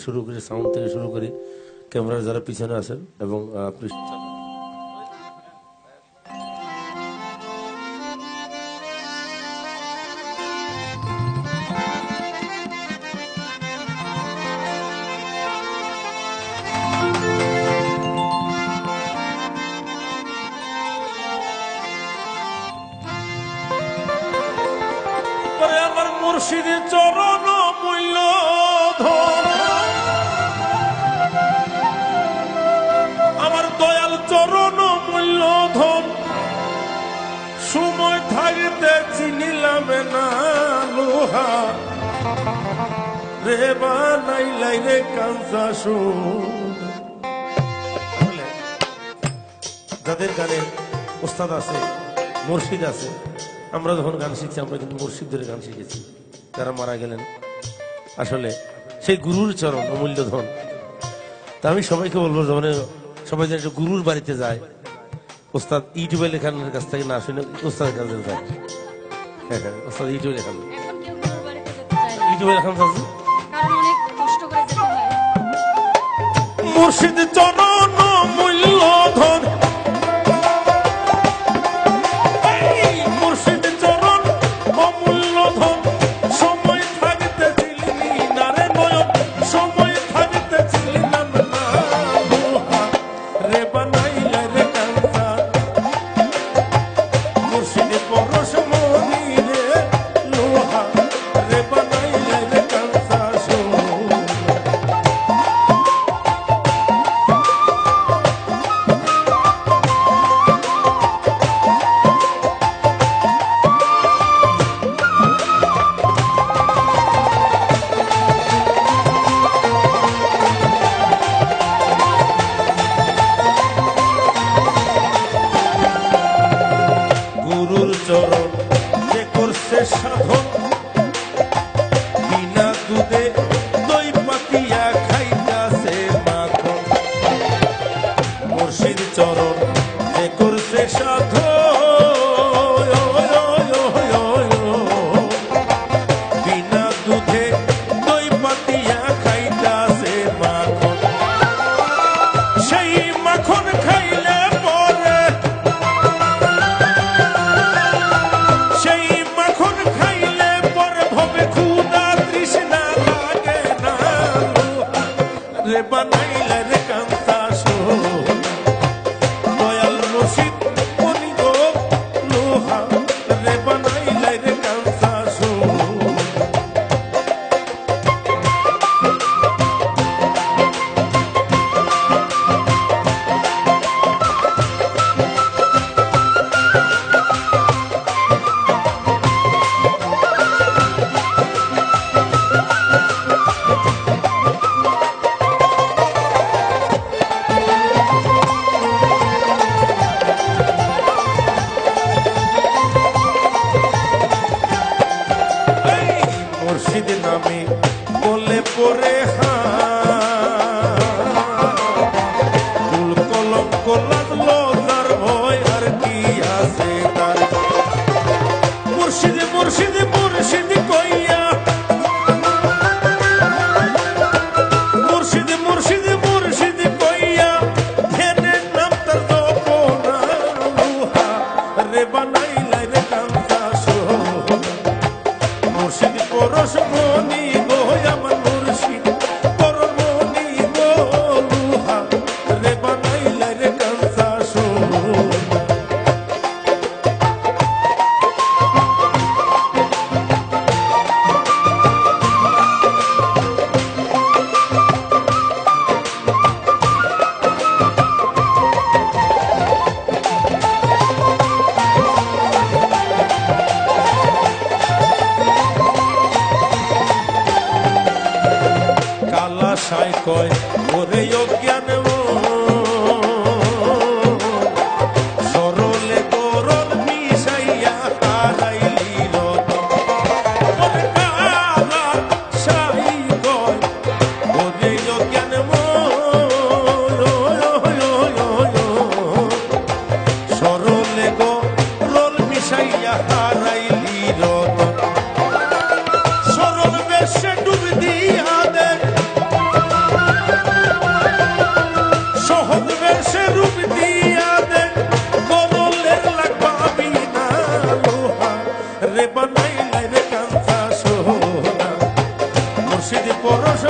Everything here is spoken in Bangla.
শুরু করে সাউন্ড থেকে শুরু করে ক্যামেরার যারা পিছনে আছেন এবং আপনি আমার মুর্শিদের চরণ মূল্য ধন, আমার দয়াল চরণ মূল্য ধন, সময় থাকতে চিনিলাম না লোহা রে বানাইলাই রে কাঁচা যাদের গানের ওস্তাদ আছে, মুর্শিদ আছে, আমরা যখন গান শিখছি আমরা কিন্তু মুর্শিদদের গান শিখেছি যারা মারা গেলেন। আসলে সেই গুরুর চরণ অমূল্য ধন। তা আমি সবাইকে বলবো, যখন সবাই যেন একটু গুরুর বাড়িতে যায়, ওস্তাদ ইউটিউবে লেখানোর কাছ থেকে না শুনে ওস্তাদের কাছে যায়। হ্যাঁ হ্যাঁ, ওস্তাদ ইউটিউবে লেখান, ইউটিউবে লেখান চাচ্ছি মুর্শিদ চরণ মূল্য ধন, মুর্শিদ চরণ অমূল্য ধন, সময় থাকতে ছিলি না রে নয়ন, সময় থাকতে ছিলাম না লোহা রে বানাইলে রে কাঁচা, মুর্শিদ পরশ মনি রে লোহা রে বানাইলে রে কাঁচা গুরুর চরণ যে করছে সাধন, বিনা দুধে দই পাতিয়া খাইতাছে মাখন, মুর্শিদ চরণ যে করছে সাধন, বিনা দুধে দই পাতিয়া খাইতাছে মাখন, সেই মাখন খাইলে পরে, সেই মাখন খাইলে পরে ভবে ক্ষুধা তৃষ্ণা লাগে না রে বানাইলে রে কাঁচা দয়াল মুর্শিদ মনি গো লোহা রে বানাইলে রে কাঁচা মুর্শিদ নামে বলে পরে ফুল কলঙ্ক লাগলো তার ভয় আর কি আছে তার, মুর্শিদ মুর্শিদ মুর্শিদ কইয়া, মুর্শিদ মুর্শিদ মুর্শিদ কইয়া ধ্যানের নাম তার জপনা লোহা রে বানাইলাই রে কাঁচা মুর্শিদ পরশ মনি গো আমার মুর্শিদ পরশ মনি গো লোহা রে বানাইলাই রে কাঁচা কালা সাই কয় ওরে অজ্ঞান সরলে গরল মিশাইয়া হারাইলি রতন, কালা সাই কয় ওরে অজ্ঞান সরলে গরল মিশাইয়া হারাইলি রতন, সরল বেশে ডুব দিয়া দেখ পরশ